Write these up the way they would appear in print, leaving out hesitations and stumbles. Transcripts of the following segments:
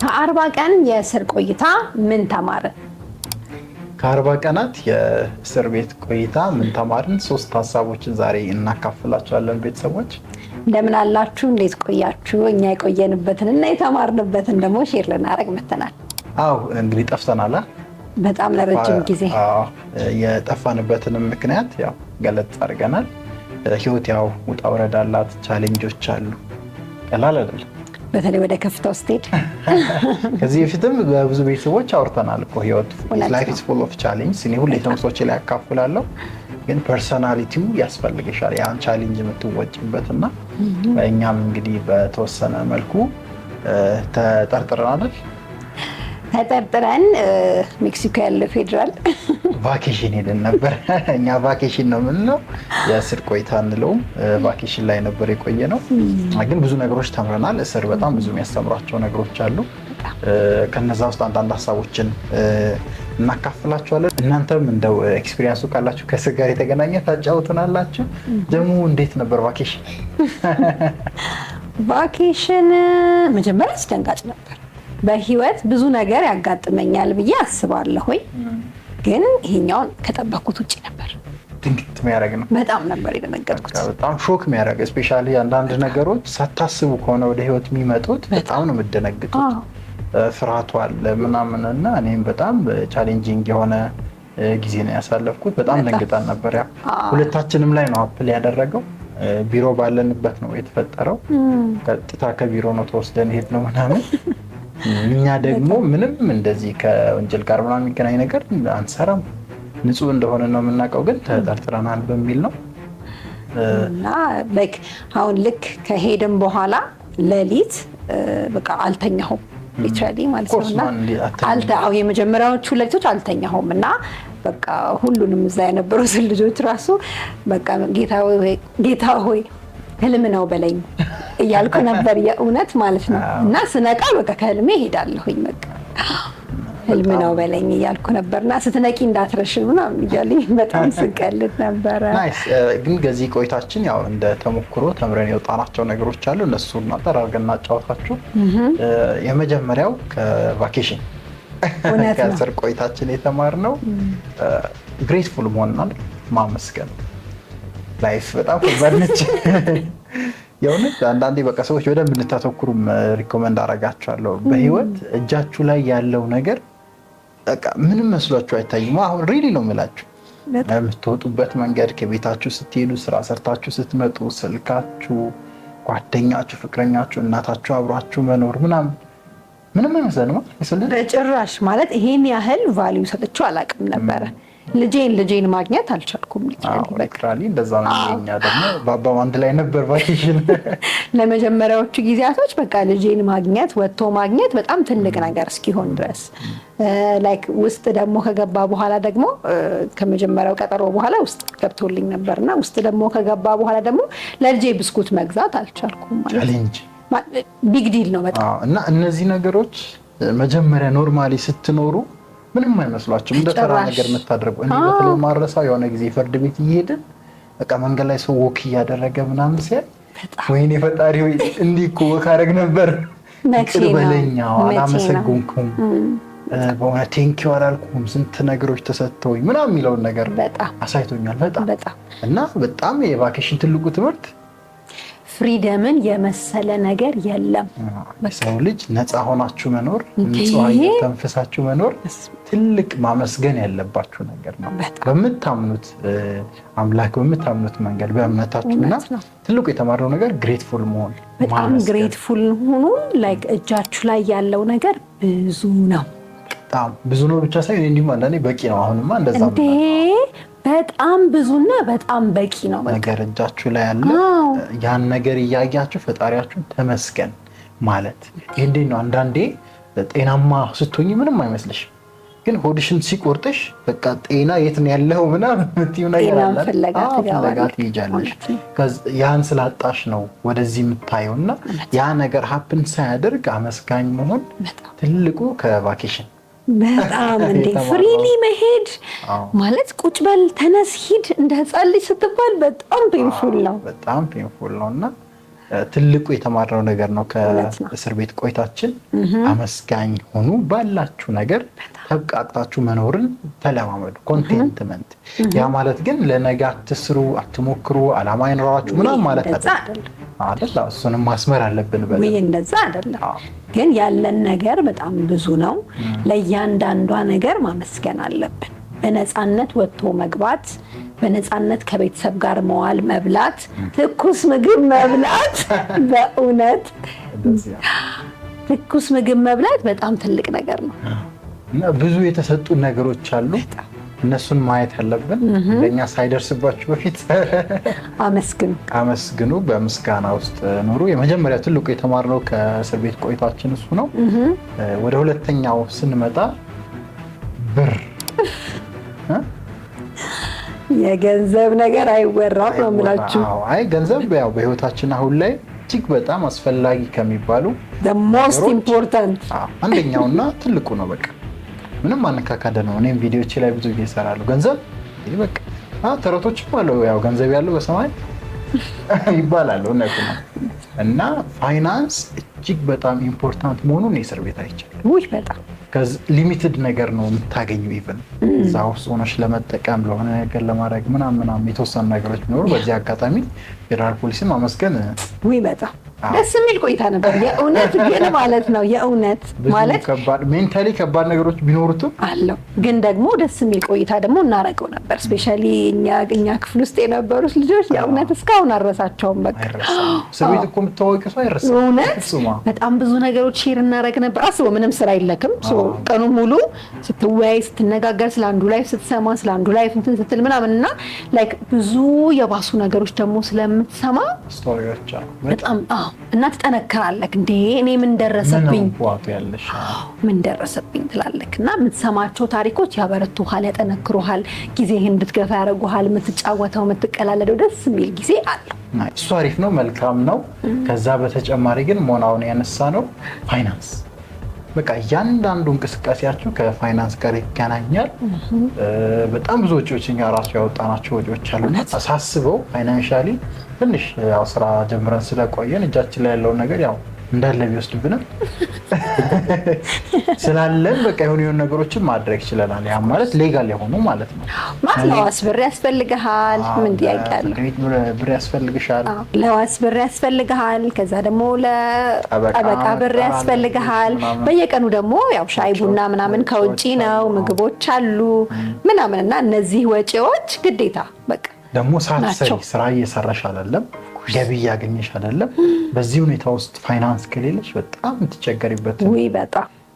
ከ40 ቀን የእስር ቆይታ ምን ተማርን? ከ40 ቀናት የእስር ቤት ቆይታ ምን ተማርን? 3 ሀሳቦችን ዛሬ እናካፍላችኋለን። ቤተሰቦች እንደምን አላችሁ? እንዴት ቆያችሁ? እኛ የቆየንበትን እና የተማርንበትን ደግሞ ሼር ልናደርግ መተናል። አዎ እንግዲህ ጠፍተናል በጣም ለረጅም ጊዜ። የጠፋንበትንም ምክንያት ያው ገለጽ አድርገናል። ህይወት ያው ውጣ ውረድ አላት፣ ቻሌንጆች አሉ፣ ቀላል አይደለም። በተለይ ወደ ከፍታው ስትሄድ ከዚህ በፊትም በብዙ ቤተሰቦች አውርተናል እኮ ህይወት ላይፍ ኢዝ ፉል ኦፍ ቻሌንጅ። እኔ ሁሌ ተምሶች ላይ ያካፍላለሁ፣ ግን ፐርሰናሊቲው ያስፈልግሻል ያን ቻሌንጅ የምትወጪበትና እኛም እንግዲህ በተወሰነ መልኩ ተጠርጥረናል። ተጠርጥረን ሜክሲኮ ያለ ፌደራል ቫኬሽን ሄደን ነበር። እኛ ቫኬሽን ነው የምንለው፣ የእስር ቆይታ እንለውም። ቫኬሽን ላይ ነበር የቆየ ነው። ግን ብዙ ነገሮች ተምረናል። እስር በጣም ብዙ የሚያስተምራቸው ነገሮች አሉ። ከነዛ ውስጥ አንዳንድ ሀሳቦችን እናካፍላችኋለን። እናንተም እንደው ኤክስፒሪየንሱ ካላችሁ ከእስር ጋር የተገናኘ ታጫውቱናላችሁ። ደግሞ እንዴት ነበር ቫኬሽን? ቫኬሽን መጀመሪያ አስደንጋጭ ነበር። በህይወት ብዙ ነገር ያጋጥመኛል ብዬ አስባለሁ፣ ግን ይሄኛውን ከጠበቅኩት ውጪ ነበር። ድንግጥ የሚያደርግ ነው። በጣም ነበር የደነገጥኩት። በጣም ሾክ የሚያደርግ ስፔሻሊ አንዳንድ ነገሮች ሳታስቡ ከሆነ ወደ ህይወት የሚመጡት በጣም ነው የምትደነግጡት። ፍርሃቱ አለ ምናምን እና እኔም በጣም ቻሌንጂንግ የሆነ ጊዜ ነው ያሳለፍኩት። በጣም ደንግጠን ነበር። ያ ሁለታችንም ላይ ነው አፕል ያደረገው። ቢሮ ባለንበት ነው የተፈጠረው። ቀጥታ ከቢሮ ነው ተወስደን ሄድ ነው ምናምን። እኛ ደግሞ ምንም እንደዚህ ከወንጀል ጋር ምናምን የሚገናኝ ነገር አንሰራም፣ ንጹህ እንደሆነ ነው የምናውቀው፣ ግን ተጠርጥረናል በሚል ነው እና አሁን ልክ ከሄድን በኋላ ሌሊት በቃ አልተኛሁም። ሊትራሊ ማለት ነው። የመጀመሪያዎቹ ሌሊቶች አልተኛሁም እና በቃ ሁሉንም እዛ የነበሩትን ልጆች ራሱ በቃ ጌታ ሆይ ህልም ነው በለኝ እያልኩ ነበር፣ የእውነት ማለት ነው። እና ስነቃ በቃ ከህልሜ እሄዳለሁኝ፣ በቃ ህልም ነው በለኝ እያልኩ ነበርና ስትነቂ እንዳትረሽ ምናምን እያለኝ በጣም ስቀልድ ነበረ። ናይስ። ግን ከዚህ ቆይታችን ያው እንደ ተሞክሮ ተምረን የወጣናቸው ነገሮች አሉ። እነሱን አጠር አድርገን እናጫወታችሁ። የመጀመሪያው ከቫኬሽን ከእስር ቆይታችን የተማርነው ግሬትፉል መሆንና ማመስገን። ላይፍ በጣም ከባድ ነች የእውነት። አንዳንዴ በቃ ሰዎች በደንብ እንድታተኩሩም ሪኮመንድ አደርጋችኋለሁ። በህይወት እጃችሁ ላይ ያለው ነገር በቃ ምንም መስሏችሁ አይታይም። አሁን ሪሊ ነው የምላችሁ። የምትወጡበት መንገድ፣ ከቤታችሁ ስትሄዱ፣ ስራ ሰርታችሁ ስትመጡ፣ ስልካችሁ፣ ጓደኛችሁ፣ ፍቅረኛችሁ፣ እናታችሁ አብሯችሁ መኖር ምንም አይመስለንም በጭራሽ። ማለት ይሄን ያህል ቫልዩ ሰጥቼው አላውቅም ነበረ። ልጄን ማግኘት አልቻልኩም። ሊትራሊ እንደዛ ነው። እኛ ደግሞ ባባም አንድ ላይ ነበር ቫኬሽን። ለመጀመሪያዎቹ ጊዜያቶች በቃ ልጄን ማግኘት ወጥቶ ማግኘት በጣም ትልቅ ነገር እስኪሆን ድረስ ላይክ ውስጥ ደግሞ ከገባ በኋላ ደግሞ ከመጀመሪያው ቀጠሮ በኋላ ውስጥ ገብቶልኝ ነበርና ውስጥ ደግሞ ከገባ በኋላ ደግሞ ለልጄ ብስኩት መግዛት አልቻልኩም። ቻሌንጅ ቢግ ዲል ነው በጣም። እና እነዚህ ነገሮች መጀመሪያ ኖርማሊ ስትኖሩ ምንም አይመስሏችሁም፣ እንደ ተራ ነገር የምታደርጉ። እኔ በተለይ ማረሳው የሆነ ጊዜ ፍርድ ቤት እየሄድን በቃ መንገድ ላይ ሰው ወክ እያደረገ ምናምን ሲያይ ወይኔ ፈጣሪ ወይ እንዲህ እኮ ወክ አደረግ ነበር፣ ይቅር በለኝ፣ አላመሰግንኩም፣ በእውነት ቴንኪው አላልኩም፣ ስንት ነገሮች ተሰጥተውኝ ምናምን የሚለውን ነገር አሳይቶኛል በጣም። እና በጣም የቫኬሽን ትልቁ ትምህርት ፍሪደምን የመሰለ ነገር የለም። ሰው ልጅ ነፃ ሆናችሁ መኖር፣ ንጹህ አየር ተንፈሳችሁ መኖር ትልቅ ማመስገን ያለባችሁ ነገር ነው። በምታምኑት አምላክ በምታምኑት መንገድ በእምነታችሁና ትልቁ የተማረው ነገር ግሬትፉል መሆን፣ በጣም ግሬትፉል ሆኑ። ላይክ እጃችሁ ላይ ያለው ነገር ብዙ ነው፣ በጣም ብዙ ነው ብቻ ሳይሆን እንዲሁም አንዳንዴ በቂ ነው። አሁንማ እንደዛ በጣም ብዙና በጣም በቂ ነው ነገር እጃችሁ ላይ ያለ። ያን ነገር እያያችሁ ፈጣሪያችሁን ተመስገን ማለት ይሄ እንዴት ነው? አንዳንዴ ጤናማ ስትሆኚ ምንም አይመስልሽም፣ ግን ሆድሽን ሲቆርጥሽ በቃ ጤና የት ነው ያለው ምናምን የምትይው ነገር አለ። ፍለጋ ትሄጃለሽ። ያን ስላጣሽ ነው ወደዚህ የምታየውና ያ ነገር ሀፕን ሳያደርግ አመስጋኝ መሆን ትልቁ ከቫኬሽን በጣም እንዴ ፍሪሊ መሄድ ማለት ቁጭ በል ተነስ ሂድ እንደ ህፃን ልጅ ስትባል በጣም ፔንፉል ነው። በጣም ፔንፉል ነውና ትልቁ የተማርነው ነገር ነው ከእስር ቤት ቆይታችን። አመስጋኝ ሆኑ፣ ባላችሁ ነገር ተብቃቅታችሁ መኖርን ተለማመዱ። ኮንቴንትመንት ያ ማለት ግን ለነገ አትስሩ፣ አትሞክሩ፣ አላማ አይኖራችሁ ምናምን ማለት አይደለም። እሱንም ማስመር አለብን። እንደዛ አይደለም ግን ያለን ነገር በጣም ብዙ ነው። ለእያንዳንዷ ነገር ማመስገን አለብን። በነፃነት ወጥቶ መግባት፣ በነፃነት ከቤተሰብ ጋር መዋል፣ መብላት፣ ትኩስ ምግብ መብላት በእውነት ትኩስ ምግብ መብላት በጣም ትልቅ ነገር ነው። እና ብዙ የተሰጡ ነገሮች አሉ። እነሱን ማየት ያለብን ለኛ ሳይደርስባችሁ በፊት አመስግኑ፣ በምስጋና ውስጥ ኑሩ። የመጀመሪያው ትልቁ የተማርነው ከእስር ቤት ቆይታችን እሱ ነው። ወደ ሁለተኛው ስንመጣ ብር የገንዘብ ነገር አይወራም ነው የምላችሁ። አይ ገንዘብ ያው በህይወታችን አሁን ላይ እጅግ በጣም አስፈላጊ ከሚባሉ the most important አንደኛውና ትልቁ ነው። በቃ ምንም አነካካደ ነው። እኔም ቪዲዮዎች ላይ ብዙ ጊዜ እሰራለሁ። ገንዘብ በቃ ተረቶችም አለው ያው ገንዘብ ያለው በሰማይ ይባላል። እውነት ነው። እና ፋይናንስ እጅግ በጣም ኢምፖርታንት መሆኑን የእስር ቤት አይቻልም። ውይ በጣም ሊሚትድ ነገር ነው የምታገኘው። ኢቭን እዛ ውስጥ ሆነሽ ለመጠቀም ለሆነ ነገር ለማድረግ ምናምን የተወሰኑ ነገሮች ቢኖሩ በዚህ አጋጣሚ ፌደራል ፖሊስን ማመስገን ውይ በጣም ደስ የሚል ቆይታ ነበር። የእውነት ግን ማለት ነው የእውነት ማለት ሜንታሊ ከባድ ነገሮች ቢኖሩትም አለው ግን ደግሞ ደስ የሚል ቆይታ ደግሞ እናደርገው ነበር። ስፔሻሊ እኛ ክፍል ውስጥ የነበሩት ልጆች የእውነት እስካሁን አልረሳቸውም። በቃ እስር ቤት እኮ የምታወቂ ሰው አይረሳም። እውነት በጣም ብዙ ነገሮች ሼር እናደርግ ነበር። አስበው ምንም ስራ የለክም። ቀኑ ሙሉ ስትወያይ ስትነጋገር፣ ስለ አንዱ ላይፍ ስትሰማ፣ ስለ አንዱ ላይፍ እንትን ስትል ምናምን እና ላይክ ብዙ የባሱ ነገሮች ደግሞ ስለምትሰማ ስቶሪዎች በጣም እና ትጠነክራለህ። እንዴ እኔ ምን ደረሰብኝ ምን ደረሰብኝ ትላለህ። እና የምትሰማቸው ታሪኮች ያበረቱሃል፣ ያጠነክሩሃል፣ ጊዜህን እንድትገፋ ያደርጉሃል። የምትጫወተው የምትቀላለደው ደስ የሚል ጊዜ አለው። እሱ አሪፍ ነው፣ መልካም ነው። ከዛ በተጨማሪ ግን ሞናውን ያነሳ ነው ፋይናንስ በቃ እያንዳንዱ እንቅስቃሴያችሁ ከፋይናንስ ጋር ይገናኛል። በጣም ብዙ ወጪዎች እኛ ራሱ ያወጣናቸው ወጪዎች አሉ። ሳስበው ፋይናንሻሊ ትንሽ ያው ስራ ጀምረን ስለቆየን እጃችን ላይ ያለውን ነገር ያው እንዳለ ቢወስድብንም ስላለን በቃ የሆኑ ነገሮችን ማድረግ ይችላል። ያ ማለት ሌጋል የሆኑ ማለት ነው። ለዋስ ብር ያስፈልግሃል። ምን ጥያቄ አለ? ብር ያስፈልግሻል። ለዋስ ብር ያስፈልግሃል። ከዛ ደግሞ ለጠበቃ ብር ያስፈልግሃል። በየቀኑ ደግሞ ያው ሻይ ቡና ምናምን ከውጪ ነው፣ ምግቦች አሉ ምናምን እና እነዚህ ወጪዎች ግዴታ በቃ ደግሞ ሳትሰሪ ስራ እየሰራሽ አይደለም፣ ገቢ እያገኘሽ አይደለም። በዚህ ሁኔታ ውስጥ ፋይናንስ ከሌለሽ በጣም የምትቸገሪበት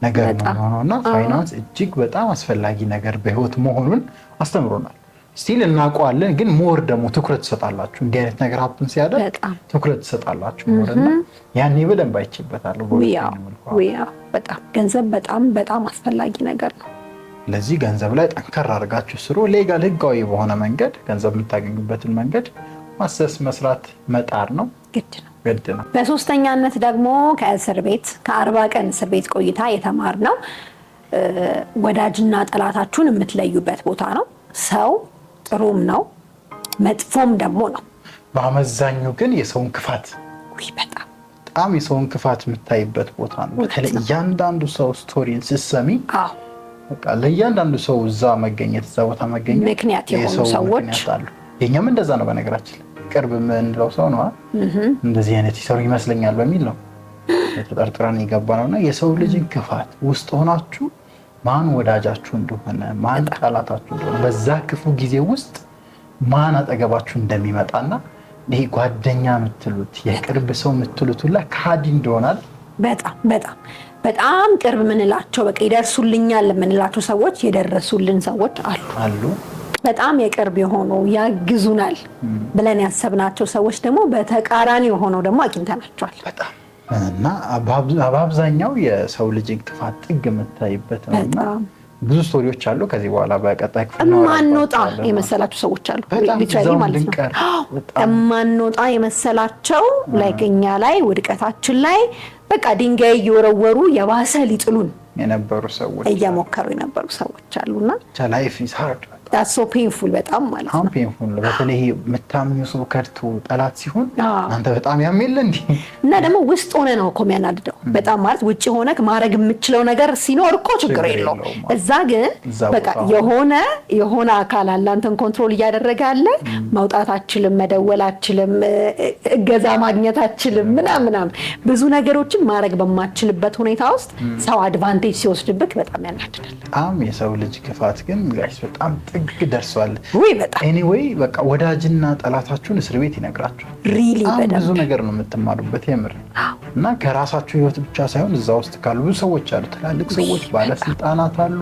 ነገር ነውና ፋይናንስ እጅግ በጣም አስፈላጊ ነገር በህይወት መሆኑን አስተምሮናል። ስቲል እናውቀዋለን፣ ግን ሞር ደግሞ ትኩረት ትሰጣላችሁ። እንዲህ አይነት ነገር ሀብትን ሲያደርግ ትኩረት ትሰጣላችሁ ሞርና ያኔ በደንብ አይችበታለሁ። በጣም ገንዘብ በጣም አስፈላጊ ነገር ነው። ለዚህ ገንዘብ ላይ ጠንከር አድርጋችሁ ስሩ። ሌጋል ህጋዊ በሆነ መንገድ ገንዘብ የምታገኙበትን መንገድ ማሰስ መስራት መጣር ነው፣ ግድ ነው። በሶስተኛነት ደግሞ ከእስር ቤት ከ40 ቀን እስር ቤት ቆይታ የተማርነው ወዳጅና ጠላታችሁን የምትለዩበት ቦታ ነው። ሰው ጥሩም ነው መጥፎም ደግሞ ነው። በአመዛኙ ግን የሰውን ክፋት በጣም የሰውን ክፋት የምታይበት ቦታ ነው። በተለይ እያንዳንዱ ሰው ስቶሪን ስትሰሚ በቃ ለእያንዳንዱ ሰው እዛ መገኘት እዛ ቦታ መገኘት ምክንያት የሆኑ ሰዎች አሉ። የኛም እንደዛ ነው። በነገራችን ቅርብ የምንለው ሰው ነው እንደዚህ አይነት ይሰሩ ይመስለኛል በሚል ነው ተጠርጥረን የገባ ነውና የሰው ልጅን ክፋት ውስጥ ሆናችሁ ማን ወዳጃችሁ እንደሆነ ማን ጠላታችሁ እንደሆነ በዛ ክፉ ጊዜ ውስጥ ማን አጠገባችሁ እንደሚመጣና ይሄ ጓደኛ የምትሉት የቅርብ ሰው የምትሉት ሁላ ካዲ እንደሆናል በጣም ቅርብ የምንላቸው በቃ ይደርሱልኛል የምንላቸው ሰዎች የደረሱልን ሰዎች አሉ። በጣም የቅርብ የሆኑ ያግዙናል ብለን ያሰብናቸው ሰዎች ደግሞ በተቃራኒ የሆነው ደግሞ አግኝተናቸዋል። እና በአብዛኛው የሰው ልጅን ክፋት ጥግ የምታይበት ነውና ብዙ ስቶሪዎች አሉ። ከዚህ በኋላ በቀጣይ ክፍል ማንወጣ የመሰላቸው ሰዎች አሉ። ሊትራሊ ማለት ነው ማንወጣ የመሰላቸው ላይክ እኛ ላይ ውድቀታችን ላይ በቃ ድንጋይ እየወረወሩ የባሰ ሊጥሉን የነበሩ ሰዎች እየሞከሩ የነበሩ ሰዎች አሉና ላይፍ ኢዝ ሃርድ that's so painful በጣም ማለት ነው። painful በተለይ የምታምኚው ሰው ከድቶ ጠላት ሲሆን አንተ በጣም ያሜል እንዴ እና ደግሞ ውስጥ ሆነ ነው እኮ የሚያናድደው በጣም ማለት ውጪ ሆነ ማድረግ የምችለው ነገር ሲኖር እኮ ችግር የለውም። እዛ ግን በቃ የሆነ አካል አለ አንተን ኮንትሮል እያደረገ አለ። ማውጣታችንም መደወላችንም እገዛ ማግኘታችንም ምናምን ብዙ ነገሮችን ማድረግ በማችልበት ሁኔታ ውስጥ ሰው አድቫንቴጅ ሲወስድብክ በጣም ያናድዳል። የሰው ልጅ ክፋት ግን ጋይስ በጣም ጥግ ደርሷል። ወይ በጣም ኤኒዌይ በቃ ወዳጅና ጠላታችሁን እስር ቤት ይነግራችኋል። ሪሊ በጣም ብዙ ነገር ነው የምትማሩበት የምር እና ከራሳችሁ ህይወት ብቻ ሳይሆን እዛ ውስጥ ካሉ ብዙ ሰዎች አሉ፣ ትላልቅ ሰዎች፣ ባለስልጣናት አሉ፣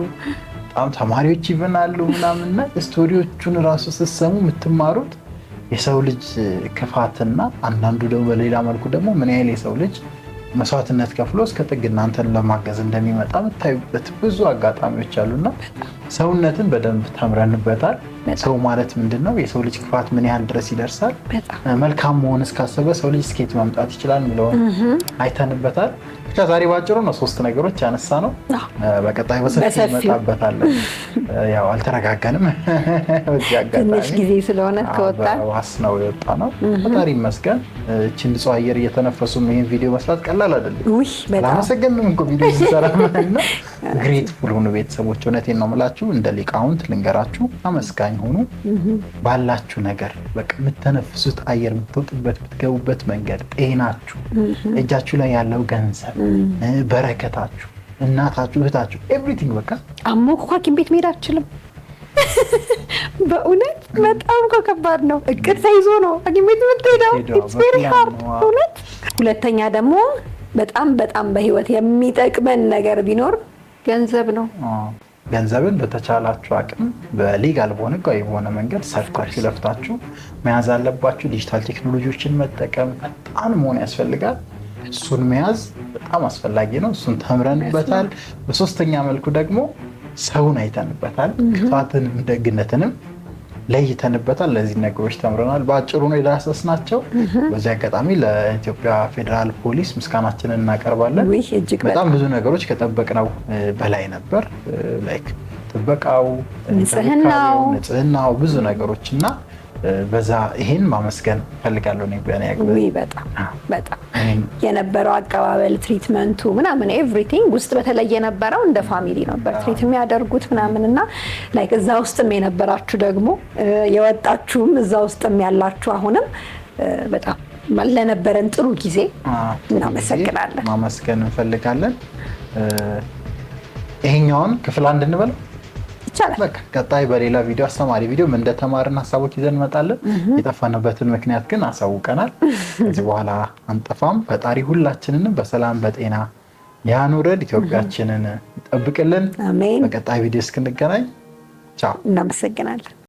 በጣም ተማሪዎች ይበናሉ ምናምንና ስቶሪዎቹን ራሱ ስትሰሙ የምትማሩት የሰው ልጅ ክፋትና አንዳንዱ ደግሞ በሌላ መልኩ ደግሞ ምን ያህል የሰው ልጅ መስዋዕትነት ከፍሎ እስከ ጥግ እናንተን ለማገዝ እንደሚመጣ የምታዩበት ብዙ አጋጣሚዎች አሉና ሰውነትን በደንብ ተምረንበታል። ሰው ማለት ምንድነው? የሰው ልጅ ክፋት ምን ያህል ድረስ ይደርሳል? መልካም መሆን እስካሰበ ሰው ልጅ ስኬት መምጣት ይችላል የሚለውን አይተንበታል። ብቻ ዛሬ ባጭሩ ነው 3 ነገሮች ያነሳ ነው። በቀጣይ በሰፊው እንመጣበታለን። ያው አልተረጋጋንም በዚህ አጋጣሚ ትንሽ ጊዜ ስለሆነ ከወጣ ዋስ ነው የወጣ ነው። ፈጣሪ ይመስገን። እቺን ንጹህ አየር እየተነፈሱ ይሄን ቪዲዮ መስራት ቀላል አይደለም። ውይ በጣም አመሰግናለሁ እንኳን ቪዲዮ ሲሰራና ግሬትፉል ሆኑ ቤተሰቦች። እውነቴን ነው የምላችሁ እንደ ሊቃውንት ልንገራችሁ፣ አመስጋኝ ሆኑ ባላችሁ ነገር። በቃ የምትተነፍሱት አየር፣ የምትወጡበት የምትገቡበት መንገድ፣ ጤናችሁ፣ እጃችሁ ላይ ያለው ገንዘብ፣ በረከታችሁ፣ እናታችሁ፣ እህታችሁ ኤቭሪቲንግ በቃ አሞኩ ሐኪም ቤት መሄድ አልችልም። በእውነት በጣም ከባድ ነው። እቅድ ተይዞ ነው ሐኪም ቤት የምትሄደው። ኢትስ ቬሪ ሃርድ እውነት። ሁለተኛ ደግሞ በጣም በህይወት የሚጠቅመን ነገር ቢኖር ገንዘብ ነው። ገንዘብን በተቻላችሁ አቅም በሊጋል በሆነ ህጋዊ በሆነ መንገድ ሰርታችሁ ለፍታችሁ መያዝ አለባችሁ። ዲጂታል ቴክኖሎጂዎችን መጠቀም በጣም መሆን ያስፈልጋል። እሱን መያዝ በጣም አስፈላጊ ነው። እሱን ተምረንበታል። በሶስተኛ መልኩ ደግሞ ሰውን አይተንበታል። ክፋትንም ደግነትንም ለይተንበታል። ለዚህ ነገሮች ተምረናል። በአጭሩ ነው የዳሰስናቸው። በዚህ አጋጣሚ ለኢትዮጵያ ፌዴራል ፖሊስ ምስጋናችንን እናቀርባለን። በጣም ብዙ ነገሮች ከጠበቅነው በላይ ነበር። ላይክ ጥበቃው፣ ንጽህናው ብዙ ነገሮች እና በዛ ይሄን ማመስገን ፈልጋለሁ ነው በጣም የነበረው አቀባበል፣ ትሪትመንቱ ምናምን ኤቭሪቲንግ ውስጥ በተለይ የነበረው እንደ ፋሚሊ ነበር ትሪት የሚያደርጉት ምናምንና ላይክ እዛ ውስጥም የነበራችሁ ደግሞ የወጣችሁም እዛ ውስጥም ያላችሁ አሁንም በጣም ለነበረን ጥሩ ጊዜ እናመሰግናለን፣ ማመስገን እንፈልጋለን። ይሄኛውን ክፍል 1 እንበል በቃ ቀጣይ በሌላ ቪዲዮ አስተማሪ ቪዲዮ ምን እንደተማርን ሐሳቦች ይዘን እንመጣለን። የጠፋንበትን ምክንያት ግን አሳውቀናል። ከዚህ በኋላ አንጠፋም። ፈጣሪ ሁላችንንም በሰላም በጤና ያኑረን፣ ኢትዮጵያችንን ይጠብቅልን። አሜን። በቀጣይ ቪዲዮ እስክንገናኝ ቻው። እናመሰግናለን።